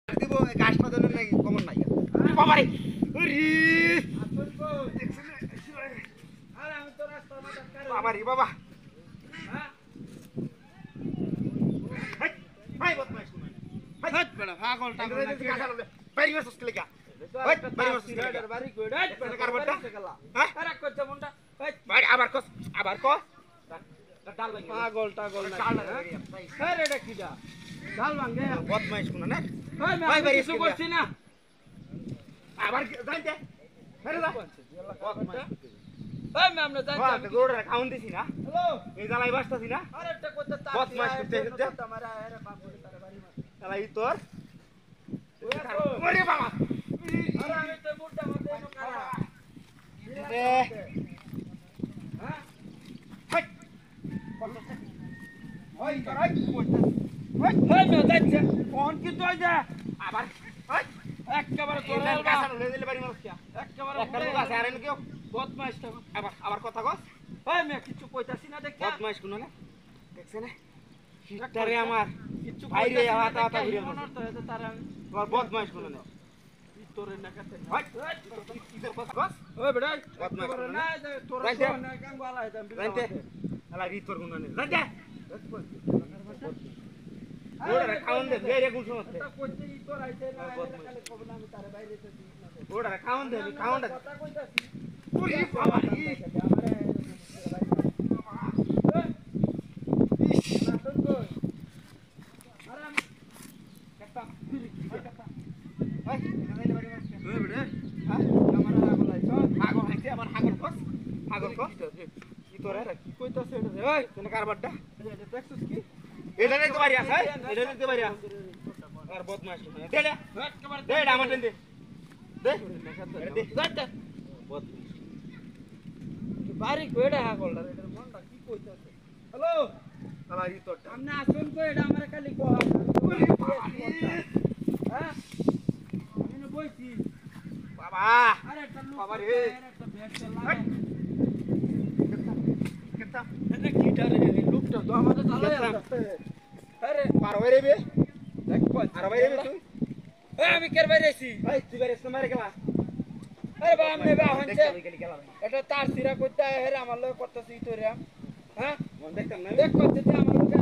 দিব গাছটা দেন নাকি কমন নাই বাবা রে আরে আরে আমি তো রাস্তার মধ্যে বাবা রে বাবা হ্যাঁ ভাই বদমাইশ কোন হাট বড় পাগল টাগল না বাইরে বসছ লেগা ওই বাইরে বসছ লেগা বাড়ি কই ডাট কারবারটা হ্যাঁ আরে কত মনটা ভাই আবার কস ডাল ভাঙে পাগল টাগল না আরে এটা কিডা ডাল ভাঙে বদমাইশ কোন না ভাই বাইরে কিছু করছি না আবার যাইতে আরে যা বদমাইশ এই ম্যাম না যাইতে আমি গোড়া খাউন দিছি না হ্যালো এই জালাই বাসতাছি না আরে এটা কত তা বদমাইশ করতে আমারে আরে বাপ করে তারে বাড়ি মার তালাই তোর ওরে বাবা আরে আমি তো মুডটা মতে এনো কারা রে হ্যাঁ হাট ওই করাই কইতা ওই না যাচ্ছে ফোন কি তো যা আবার ওই একেবারে তোরা কাছে লয়ে দিলে বাড়ি মারছিয়া একেবারে একটা লোক আছে আর এনে কেউ বদমাইশ তো আবার কথা কস ওই আমি কিছু কইতাছি না দেখ বদমাইশ কোন না দেখছ না তারে আমার কিছু বাইরে হাতা হাতা ঘুরে মনর তো এত তারা তোমার বদমাইশ কোন না তোরে না কাছে ওই ইধর কস ওই বেটা বদমাইশ না তোরা না গাঙ্গালা এটা রাইতে আলা রিতর কোন না রাইতে ওড়া খাওন দে বেরে গুল সমতে কথা কইতে ই তোর আইছে না কালে কবে না আমি তারে বাইরে থেকে ওড়া খাওন দে খাওন দে কথা কইতাছি ওরে বাবা ই এটা নিতে পারি আছে এটা নিতে পারি আর বদমাশ দে দে দে আমার দেন দে দে দে দে বদমাশ বাড়ি কইডা হাগল এটার মনটা কি কইতাছে হ্যালো আলারি তো সামনে আসুন কই এটা আমারে খালি কো হ্যাঁ আমি না বইছি বাবা আরে একটা লোক বাবা রে একটা ব্যাগ চালা কেতা এটা গিটার রে লোকটা তো আমাদের চালায় আরে পার হইরে বে দেখ কই আর বাইরে বে তুই এই আমি কের বাইরে আছি ভাই তুই বাইরে এসে মারে গেলা আরে বাবা আমি বা হচ্ছে এটা তার সিরা কইতা হেরে আমার লগে করতেছি তোরে হ্যাঁ মন দেখতাম না দেখ করতেছি আমার লগে